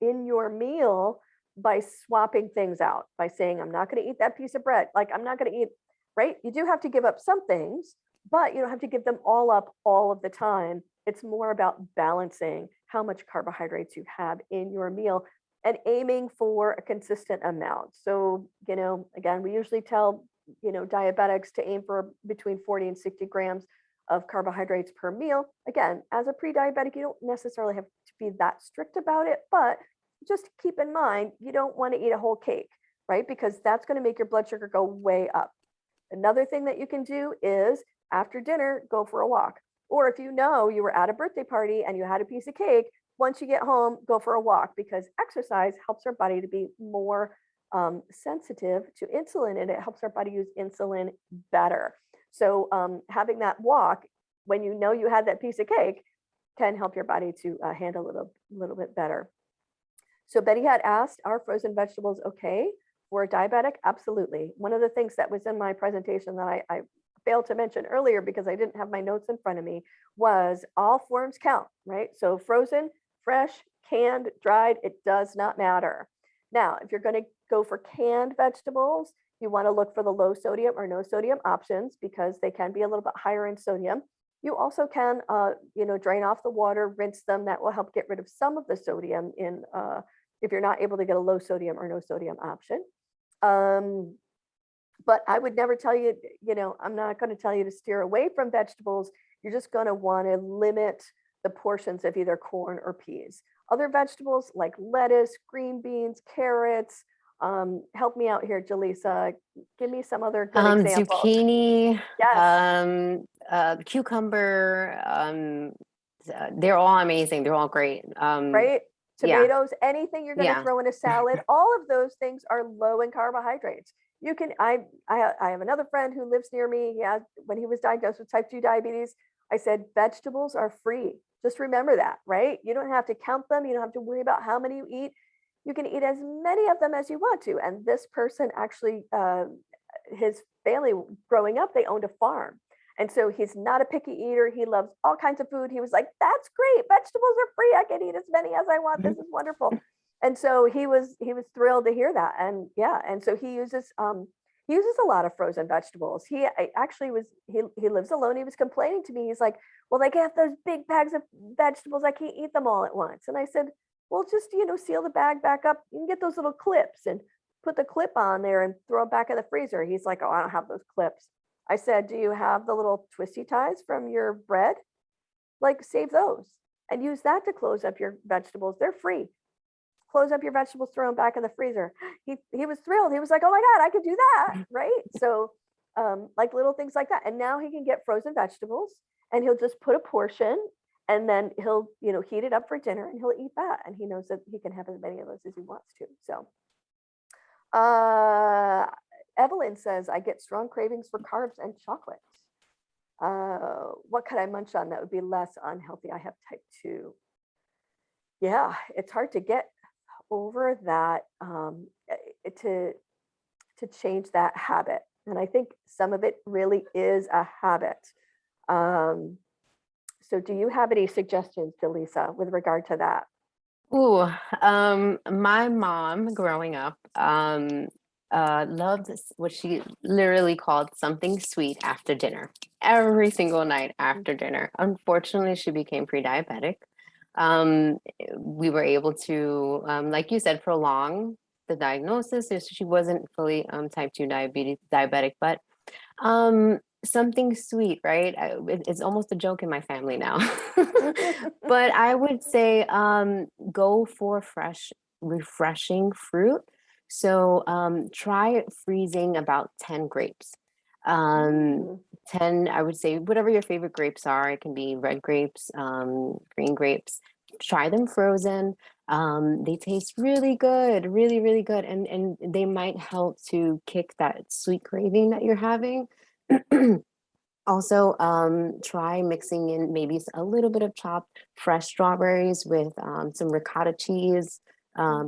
in your meal by swapping things out, by saying, I'm not going to eat that piece of bread. Like, I'm not going to eat, right? You do have to give up some things, but you don't have to give them all up all of the time. It's more about balancing how much carbohydrates you have in your meal and aiming for a consistent amount. So, again, we usually tell, diabetics to aim for between 40 and 60 grams of carbohydrates per meal. Again, as a pre-diabetic, you don't necessarily have to be that strict about it, but just keep in mind, you don't want to eat a whole cake, right? Because that's going to make your blood sugar go way up. Another thing that you can do is after dinner, go for a walk. Or if you were at a birthday party and you had a piece of cake, once you get home, go for a walk because exercise helps our body to be more sensitive to insulin, and it helps our body use insulin better. So having that walk when you know you had that piece of cake can help your body to handle it a little bit better. So Betty had asked, are frozen vegetables okay for a diabetic? Absolutely. One of the things that was in my presentation that I failed to mention earlier because I didn't have my notes in front of me was all forms count, right? So frozen, fresh, canned, dried, it does not matter. Now, if you're going to go for canned vegetables, you want to look for the low sodium or no sodium options because they can be a little bit higher in sodium. You also can, drain off the water, rinse them. That will help get rid of some of the sodium in if you're not able to get a low sodium or no sodium option. But I would never tell you, I'm not going to tell you to steer away from vegetables. You're just going to want to limit the portions of either corn or peas. Other vegetables like lettuce, green beans, carrots. Help me out here, Jaleesa. Give me some other good examples. Zucchini, Yes. cucumber, they're all amazing. They're all great. Right? Tomatoes, anything you're going to Yeah. throw in a salad, all of those things are low in carbohydrates. You can, I have another friend who lives near me. Yeah, when he was diagnosed with type 2 diabetes, I said, vegetables are free. Just remember that, right? You don't have to count them. You don't have to worry about how many you eat. You can eat as many of them as you want to. And this person actually, his family growing up, they owned a farm. And so he's not a picky eater. He loves all kinds of food. He was like, that's great. Vegetables are free. I can eat as many as I want. This is wonderful. And so he was thrilled to hear that. And yeah, and so he uses a lot of frozen vegetables. He lives alone. He was complaining to me. He's like, well, they have those big bags of vegetables. I can't eat them all at once. And I said, well, just, seal the bag back up. You can get those little clips and put the clip on there and throw it back in the freezer. He's like, oh, I don't have those clips. I said, do you have the little twisty ties from your bread? Like, save those and use that to close up your vegetables. They're free. Close up your vegetables, throw them back in the freezer. He was thrilled. He was like, oh my God, I could do that, right? So like little things like that. And now he can get frozen vegetables and he'll just put a portion and then he'll, heat it up for dinner and he'll eat that. And he knows that he can have as many of those as he wants to. So Evelyn says, I get strong cravings for carbs and chocolate. What could I munch on that would be less unhealthy? I have type 2. Yeah, it's hard to get over that, to change that habit. And I think some of it really is a habit. So do you have any suggestions, Jaleesa, with regard to that? Ooh, my mom growing up, loved what she literally called something sweet after dinner, every single night after dinner. Unfortunately, she became pre-diabetic. We were able to, like you said, prolong the diagnosis. So she wasn't fully type 2 diabetic, but something sweet, right? It's almost a joke in my family now. But I would say go for fresh, refreshing fruit. So try freezing about 10 grapes. 10, I would say, whatever your favorite grapes are. It can be red grapes, green grapes. Try them frozen. They taste really good, really, really good. And they might help to kick that sweet craving that you're having. Also, try mixing in maybe a little bit of chopped fresh strawberries with some ricotta cheese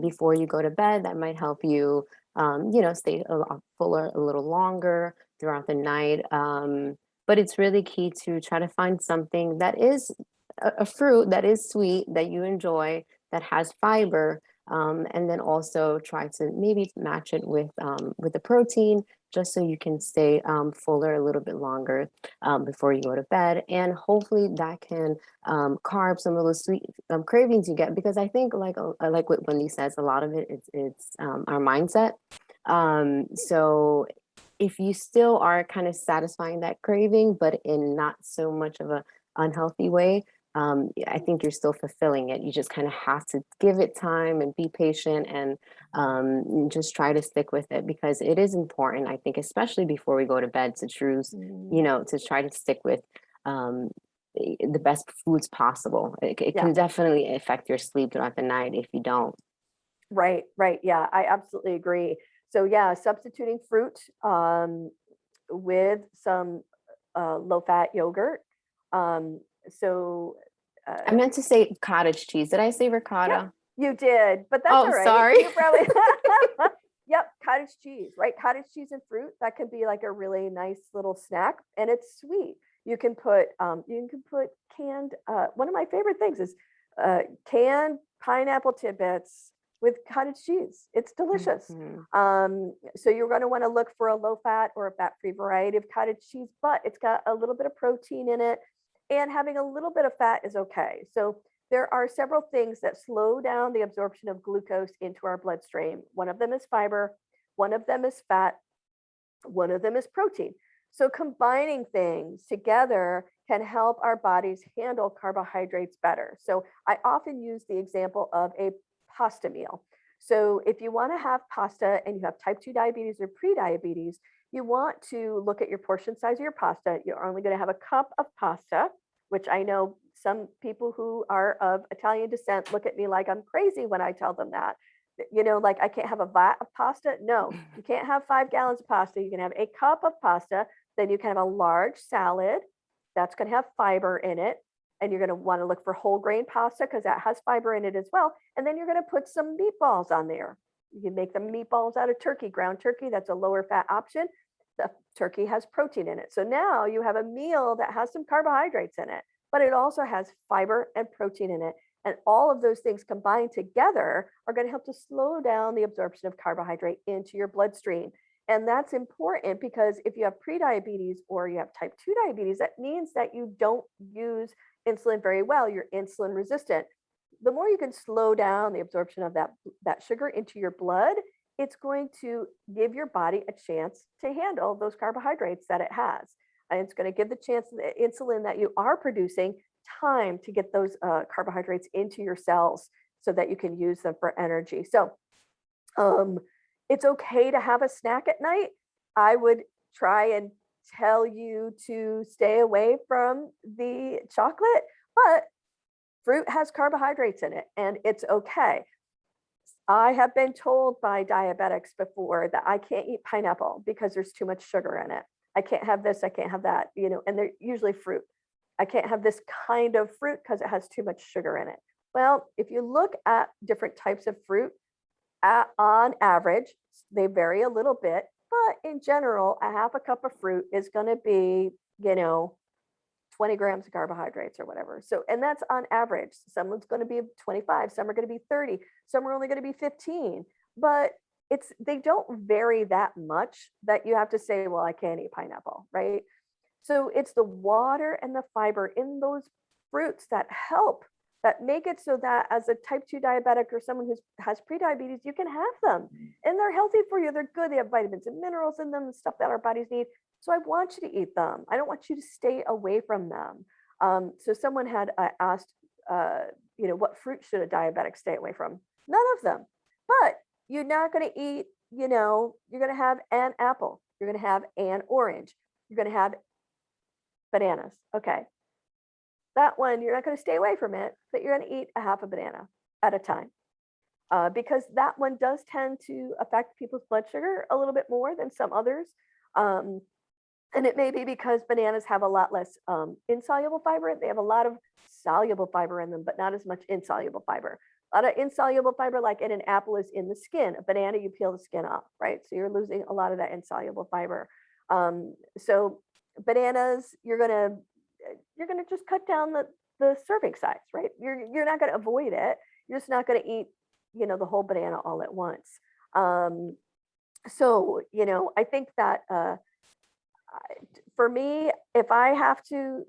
before you go to bed. That might help you, stay fuller a little longer throughout the night. But it's really key to try to find something that is a fruit that is sweet, that you enjoy, that has fiber, and then also try to maybe match it with the protein, just so you can stay fuller a little bit longer before you go to bed. And hopefully that can carb some of those sweet cravings you get, because I think like what Wendy says, a lot of it it's our mindset. So if you still are kind of satisfying that craving, but in not so much of a unhealthy way, I think you're still fulfilling it. You just kind of have to give it time and be patient and just try to stick with it, because it is important, I think, especially before we go to bed, to choose, to try to stick with the best foods possible. It can definitely affect your sleep throughout the night if you don't. Right, right. Yeah, I absolutely agree. So yeah, substituting fruit with some low fat yogurt. Um, so I uh, meant to say cottage cheese. Did I say yep, ricotta? you did, but that's Oh, all right. sorry. You probably yep, cottage cheese, right? Cottage cheese and fruit, that can be like a really nice little snack, and it's sweet. You can put canned one of my favorite things is canned pineapple tidbits with cottage cheese. It's delicious. Mhm. So you're going to want to look for a low fat or a fat free variety of cottage cheese, but it's got a little bit of protein in it, and having a little bit of fat is okay. So there are several things that slow down the absorption of glucose into our bloodstream. One of them is fiber, one of them is fat, one of them is protein. So combining things together can help our bodies handle carbohydrates better. So I often use the example of a pasta meal. So if you want to have pasta and you have type 2 diabetes or prediabetes, you want to look at your portion size of your pasta. You're only going to have a cup of pasta, which I know some people who are of Italian descent look at me like I'm crazy when I tell them that. Like I can't have a vat of pasta. No, you can't have 5 gallons of pasta. You can have a cup of pasta. Then you can have a large salad that's going to have fiber in it. And you're going to want to look for whole grain pasta because that has fiber in it as well. And then you're going to put some meatballs on there. You can make the meatballs out of turkey, ground turkey. That's a lower fat option. The turkey has protein in it. So now you have a meal that has some carbohydrates in it, but it also has fiber and protein in it. And all of those things combined together are going to help to slow down the absorption of carbohydrate into your bloodstream. And that's important because if you have prediabetes or you have type 2 diabetes, that means that you don't use insulin very well. You're insulin resistant. The more you can slow down the absorption of that sugar into your blood, it's going to give your body a chance to handle those carbohydrates that it has. And it's going to give the chance the insulin that you are producing time to get those carbohydrates into your cells so that you can use them for energy. So um, it's okay to have a snack at night. I would try and tell you to stay away from the chocolate, but fruit has carbohydrates in it and it's okay. I have been told by diabetics before that I can't eat pineapple because there's too much sugar in it. I can't have this, I can't have that, and they're usually fruit. I can't have this kind of fruit because it has too much sugar in it. Well, if you look at different types of fruit, on average, they vary a little bit, but in general, a half a cup of fruit is going to be, 20 grams of carbohydrates or whatever. So, and that's on average. Someone's going to be 25, some are going to be 30, some are only going to be 15, but they don't vary that much that you have to say, well, I can't eat pineapple, right? So it's the water and the fiber in those fruits that help, that make it so that as a type 2 diabetic or someone who has prediabetes, you can have them and they're healthy for you. They're good. They have vitamins and minerals in them, the stuff that our bodies need. So I want you to eat them. I don't want you to stay away from them. So someone had asked, what fruit should a diabetic stay away from? None of them. But you're not going to eat, you're going to have an apple. You're going to have an orange. You're going to have bananas. Okay. That one, you're not going to stay away from it, but you're going to eat a half a banana at a time. Because that one does tend to affect people's blood sugar a little bit more than some others. And it may be because bananas have a lot less insoluble fiber. They have a lot of soluble fiber in them, but not as much insoluble fiber. A lot of insoluble fiber, like in an apple, is in the skin. A banana, you peel the skin off, right? So you're losing a lot of that insoluble fiber. So bananas, you're gonna just cut down the serving size, right? You're not gonna avoid it. You're just not gonna eat, the whole banana all at once. So I think that for me, if I have to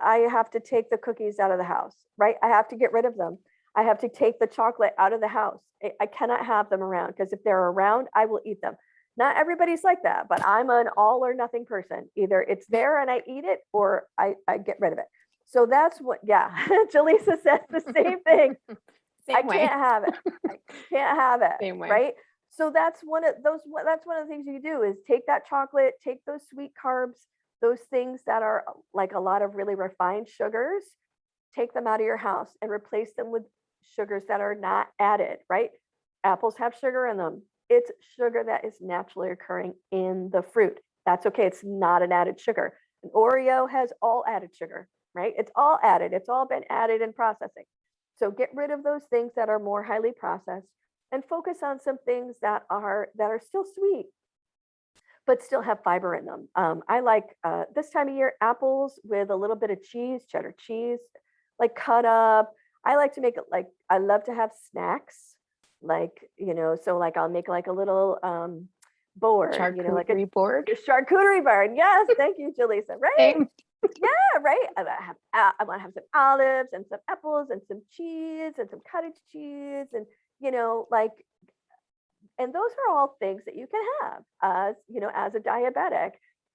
I have to take the cookies out of the house, right? I have to get rid of them. I have to take the chocolate out of the house. I cannot have them around because if they're around, I will eat them. Not everybody's like that, but I'm an all or nothing person. Either it's there and I eat it or I get rid of it. So that's what, yeah, Jaleesa says the same thing. I can't have it. I can't have it. Same way. Right. So that's one of the things you do is take that chocolate, take those sweet carbs, those things that are like a lot of really refined sugars, take them out of your house and replace them with sugars that are not added, right? Apples have sugar in them. It's sugar that is naturally occurring in the fruit. That's okay. It's not an added sugar. An Oreo has all added sugar, right? It's all added. It's all been added in processing. So get rid of those things that are more highly processed and focus on some things that are still sweet but still have fiber in them. I like this time of year apples with a little bit of cheese, cheddar cheese, like cut up. I like to make it like I love to have snacks, like so like I'll make like a little board, like Charcuterie board. a charcuterie board. Yes, thank you, Jaleesa. Right? Same. Yeah, right. I want to have some olives and some apples and some cheese and some cottage cheese and like and those are all things that you can have as a diabetic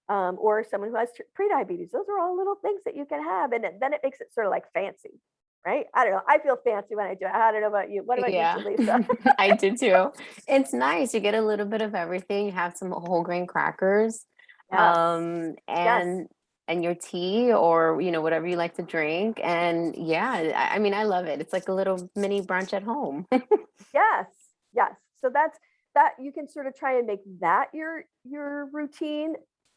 or someone who has prediabetes. Those are all little things that you can have, and then it makes it sort of like fancy, right? I don't know. I feel fancy when I do it. I don't know about you. What about you, Yeah, Jaleesa? I do too. It's nice. You get a little bit of everything. You have some whole grain crackers, Yes. Yes. and your tea or whatever you like to drink. And yeah, I mean, I love it. It's like a little mini brunch at home. Yes. Yes. So that's that you can sort of try and make that your routine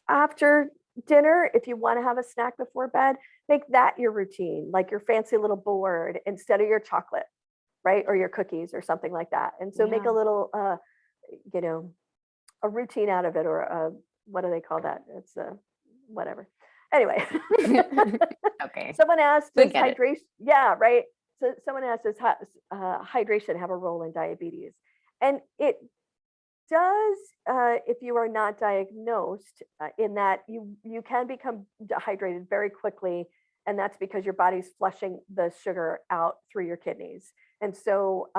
after dinner. If you want to have a snack before bed, make that your routine, like your fancy little board instead of your chocolate, right? Or your cookies or something like that. And so make Yeah. a little you know, a routine out of it, or what do they call that? It's whatever. Anyway, Okay. someone asked, We does get it. hydration? Yeah, right. So someone asked, does hydration have a role in diabetes? And it does if you are not diagnosed, in that you can become dehydrated very quickly, and that's because your body's flushing the sugar out through your kidneys. And so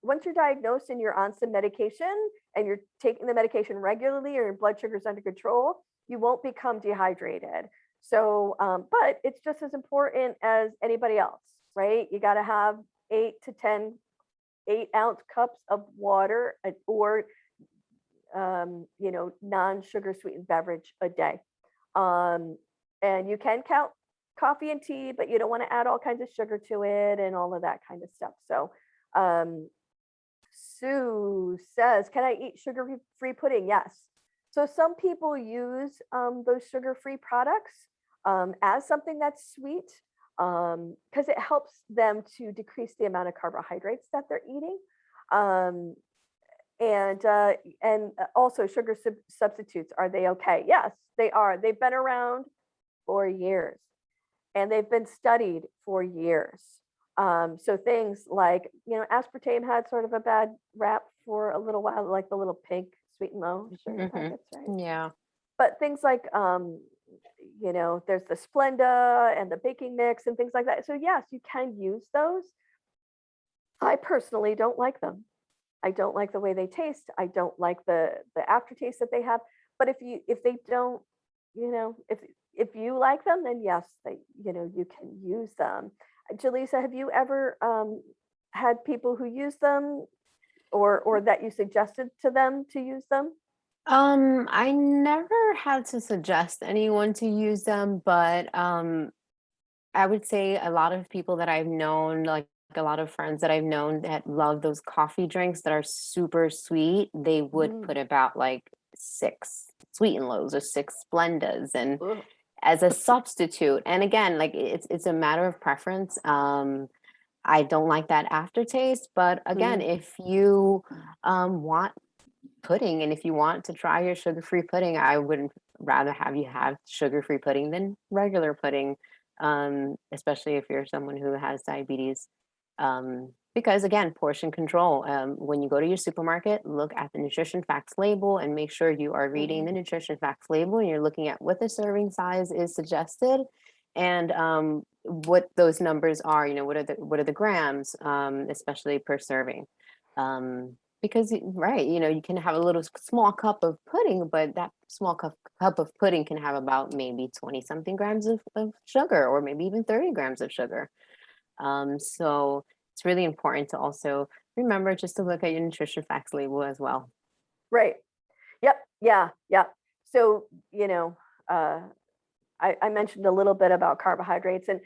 once you're diagnosed and you're on some medication and you're taking the medication regularly or your blood sugar's under control, you won't become dehydrated. So but it's just as important as anybody else, right? You got to have 8 to 10 8-ounce cups of water, or non-sugar sweetened beverage a day. And you can count coffee and tea, but you don't want to add all kinds of sugar to it and all of that kind of stuff. So Sue says, can I eat sugar-free pudding? Yes. So some people use those sugar-free products as something that's sweet, because it helps them to decrease the amount of carbohydrates that they're eating. And also sugar substitutes, are they okay? Yes, they are. They've been around for years and they've been studied for years. So things like, aspartame had sort of a bad rap for a little while, like the little pink sweet and low sugar packets, right? Yeah. But things like, there's the Splenda and the baking mix and things like that. So yes, you can use those. I personally don't like them. I don't like the way they taste. I don't like the aftertaste that they have. But if they don't, if you like them, then yes, you can use them. Jaleesa, have you ever had people who use them, or that you suggested to them to use them? I never had to suggest anyone to use them, but I would say a lot of people that I've known, like a lot of friends that I've known that love those coffee drinks that are super sweet, they would put about like 6 sweet and lows or 6 Splendas and Ugh. as a substitute. And again, like it's a matter of preference. I don't like that aftertaste, but again, Mhm. if you want pudding and if you want to try your sugar-free pudding, I would rather have you have sugar-free pudding than regular pudding, especially if you're someone who has diabetes. Because again, portion control. When you go to your supermarket, look at the nutrition facts label and make sure you are reading Mhm. the nutrition facts label and you're looking at what the serving size is suggested and what those numbers are. What are the grams, especially per serving. Because right, you can have a little small cup of pudding, but that small cup of pudding can have about maybe 20 something grams of sugar or maybe even 30 grams of sugar. So it's really important to also remember just to look at your nutrition facts label as well. Right. Yep. Yeah. Yeah. So, I mentioned a little bit about carbohydrates, and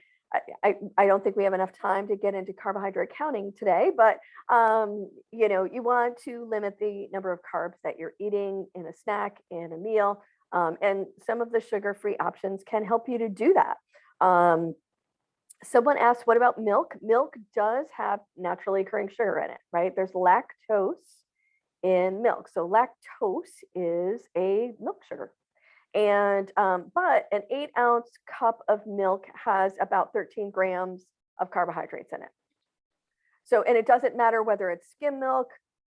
I don't think we have enough time to get into carbohydrate counting today, but you want to limit the number of carbs that you're eating in a snack, in a meal, and some of the sugar-free options can help you to do that. Someone asked, what about milk? Milk does have naturally occurring sugar in it, right? There's lactose in milk. So lactose is a milk sugar. And but an 8-ounce cup of milk has about 13 grams of carbohydrates in it. So, and it doesn't matter whether it's skim milk,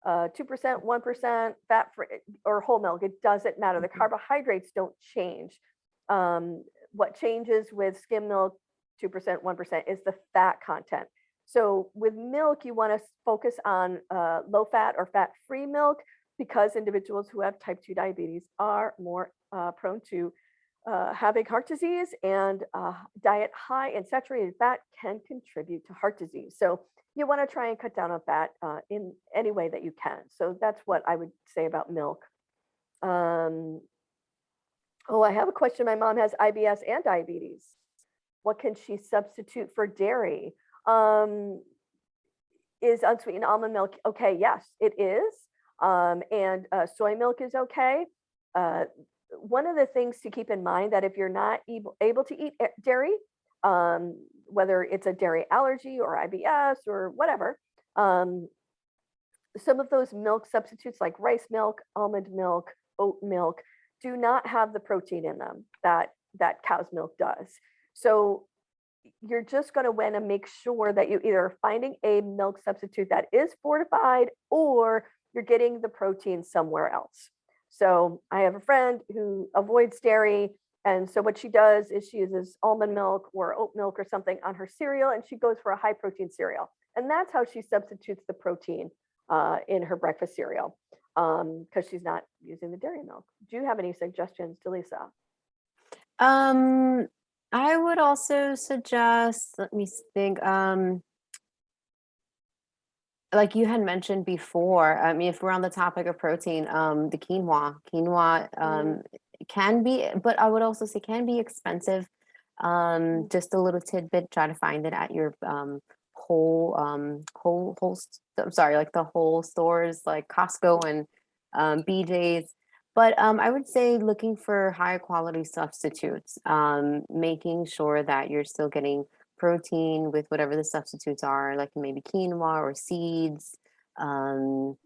2%, 1% fat free, or whole milk. It doesn't matter. The carbohydrates don't change. What changes with skim milk, 2%, 1%, is the fat content. So with milk, you want to focus on low fat or fat free milk, because individuals who have type 2 diabetes are more prone to having heart disease, and diet high in saturated fat can contribute to heart disease. So you want to try and cut down on fat in any way that you can. So that's what I would say about milk. Oh, I have a question. My mom has IBS and diabetes. What can she substitute for dairy? Is unsweetened almond milk okay? Yes, it is. And soy milk is okay. One of the things to keep in mind, that if you're not able to eat dairy, whether it's a dairy allergy or IBS or whatever, some of those milk substitutes like rice milk, almond milk, oat milk do not have the protein in them that cow's milk does. So you're just going to want to make sure that you either are finding a milk substitute that is fortified, or you're getting the protein somewhere else. So I have a friend who avoids dairy. And so what she does is she uses almond milk or oat milk or something on her cereal, and she goes for a high protein cereal. And that's how she substitutes the protein in her breakfast cereal, because she's not using the dairy milk. Do you have any suggestions, Delisa? I would also suggest, let me think, like you had mentioned before, I mean, if we're on the topic of protein, the quinoa can be, but I would also say can be expensive. Just a little tidbit, try to find it at your I'm sorry, like the whole stores like Costco and BJ's. But I would say looking for higher quality substitutes, making sure that you're still getting protein with whatever the substitutes are, like maybe quinoa or seeds. Trying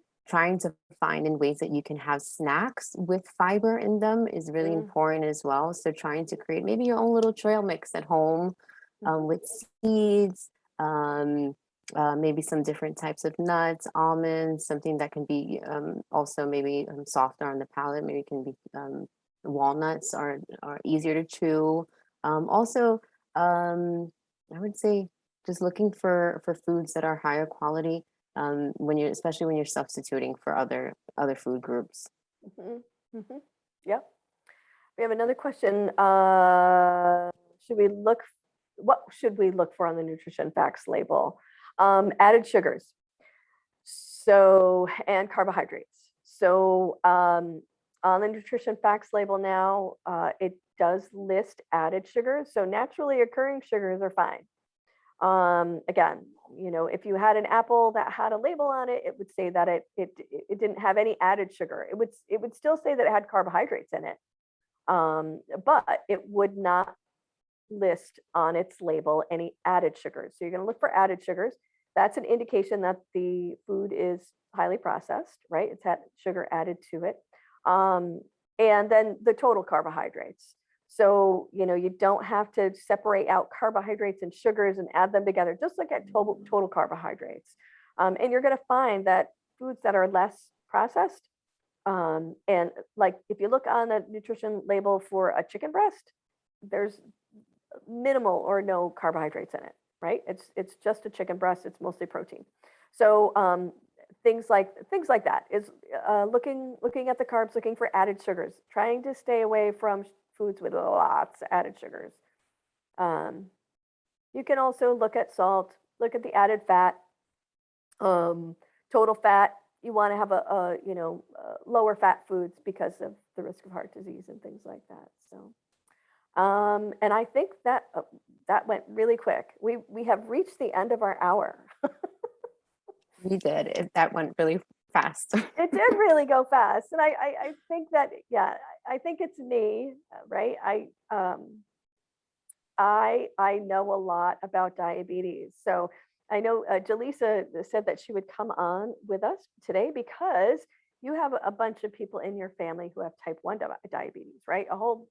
to find in ways that you can have snacks with fiber in them is really important as well. So trying to create maybe your own little trail mix at home with seeds, maybe some different types of nuts, almonds, something that can be also maybe softer on the palate. Maybe it can be walnuts are easier to chew. Also, I would say just looking for foods that are higher quality especially when you're substituting for other food groups. Yep. We have another question. What should we look for on the nutrition facts label? Added sugars, and carbohydrates. So on the nutrition facts label now, it does list added sugars. So naturally occurring sugars are fine. Again, if you had an apple that had a label on it, it would say that it didn't have any added sugar. It would still say that it had carbohydrates in it, but it would not list on its label any added sugars. So you're going to look for added sugars. That's an indication that the food is highly processed, right? It's had sugar added to it. And then the total carbohydrates. So, you don't have to separate out carbohydrates and sugars and add them together. Just look at total carbohydrates. And you're going to find that foods that are less processed, and like if you look on the nutrition label for a chicken breast, there's minimal or no carbohydrates in it, right? It's just a chicken breast. It's mostly protein. So things like that is looking at the carbs, looking for added sugars, trying to stay away from foods with lots of added sugars. You can also look at salt, look at the added fat, total fat. You want to have a lower fat foods because of the risk of heart disease and things like that. So And I think that that went really quick. We have reached the end of our hour. We did. That went really fast. It did really go fast, and I think that, yeah, I think it's me, right? I know a lot about diabetes, so I know Jaleesa said that she would come on with us today because you have a bunch of people in your family who have type 1 diabetes, right? A whole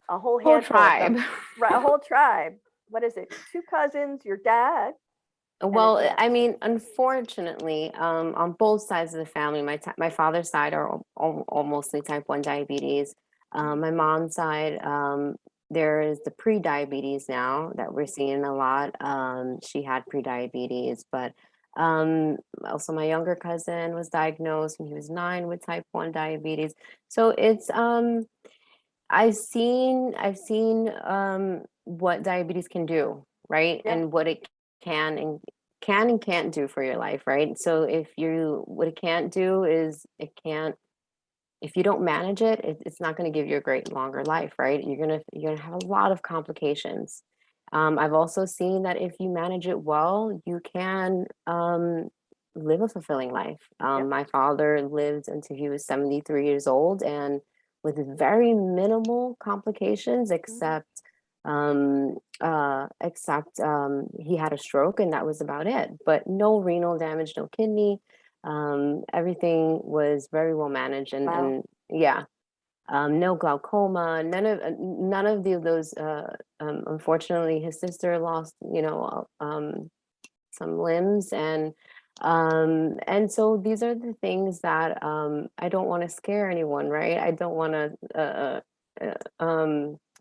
Whole handful of tribe. them, right? A whole tribe. What is it? Two cousins, your dad, and an Well, aunt. I mean, unfortunately, on both sides of the family, my father's side are all mostly type 1 diabetes. My mom's side, there is the pre-diabetes now that we're seeing a lot. She had pre-diabetes, but also my younger cousin was diagnosed when he was 9 with type 1 diabetes. So it's I've seen what diabetes can do, right? Yeah. And what it can and can't do for your life, right? So what it can't do is if you don't manage it, it's not going to give you a great longer life, right? You're gonna have a lot of complications. I've also seen that if you manage it well, you can live a fulfilling life. Yep. My father lived until he was 73 years old, and with very minimal complications, Mhm. except he had a stroke, and that was about it. But no renal damage, no kidney. Everything was very well managed, Wow. and yeah, no glaucoma, none of those. Unfortunately, his sister lost, some limbs, and so these are the things that I don't want to scare anyone, right? I don't want to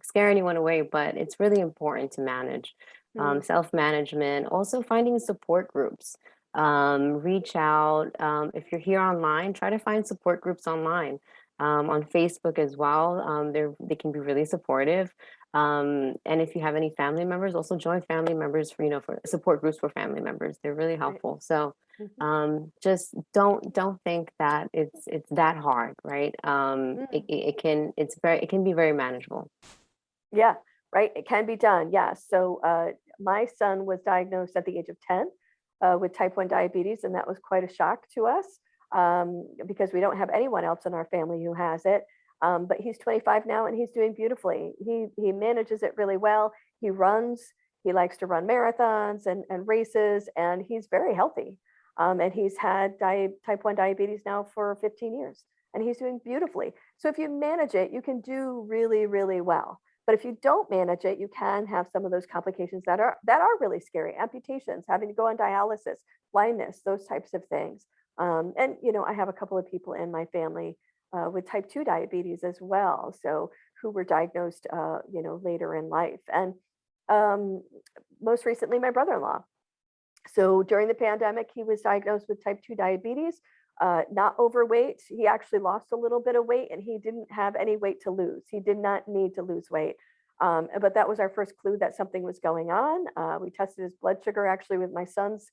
scare anyone away, but it's really important to manage. Mm. Self-management, also finding support groups. Reach out. If you're here online, try to find support groups online. On Facebook as well. They can be really supportive. And if you have any family members, also join family members for support groups for family members. They're really Right. helpful. So Mhm. just don't think that it's that hard, right? Mm. It can be very manageable. Yeah, right. It can be done. Yes. So my son was diagnosed at the age of 10 with type 1 diabetes, and that was quite a shock to us because we don't have anyone else in our family who has it. But he's 25 now and he's doing beautifully. He manages it really well. He runs, he likes to run marathons and races, and he's very healthy. And he's had type 1 diabetes now for 15 years, and he's doing beautifully. So if you manage it, you can do really, really well. But if you don't manage it, you can have some of those complications that are really scary. Amputations, having to go on dialysis, blindness, those types of things. And I have a couple of people in my family with type 2 diabetes as well, so who were diagnosed, later in life. And um, most recently, my brother-in-law. So during the pandemic, he was diagnosed with type 2 diabetes, not overweight. He actually lost a little bit of weight and he didn't have any weight to lose. He did not need to lose weight. But that was our first clue that something was going on. We tested his blood sugar actually with my son's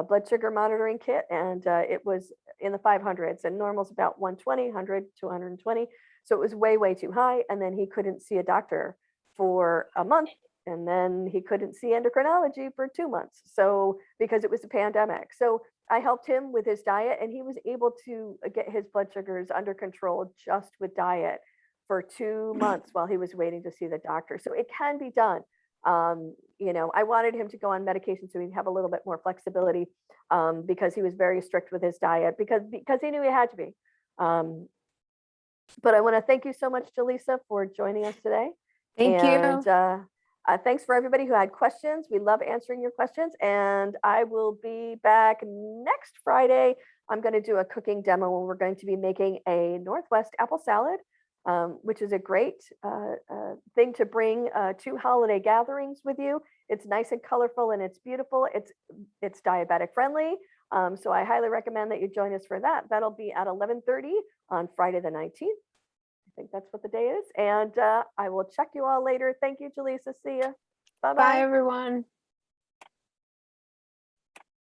blood sugar monitoring kit, and it was in the 500s, and normal's about 120, 100 to 120. So it was way, way too high. And then he couldn't see a doctor for a month, and then he couldn't see endocrinology for 2 months. So because it was a pandemic. So I helped him with his diet, and he was able to get his blood sugars under control just with diet for 2 months while he was waiting to see the doctor. So it can be done. I wanted him to go on medication so he'd have a little bit more flexibility because he was very strict with his diet because he knew he had to be. Um, but I want to thank you so much, Jaleesa, for joining us today. Thank And you. thanks for everybody who had questions. We love answering your questions. And I will be back next Friday. I'm going to do a cooking demo where we're going to be making a Northwest apple salad, which is a great thing to bring to holiday gatherings with you. It's nice and colorful and it's beautiful. It's diabetic friendly. So I highly recommend that you join us for that. That'll be at 11:30 on Friday the 19th. I think that's what the day is. And I will check you all later. Thank you, Jaleesa. See you. Bye Bye, bye. everyone.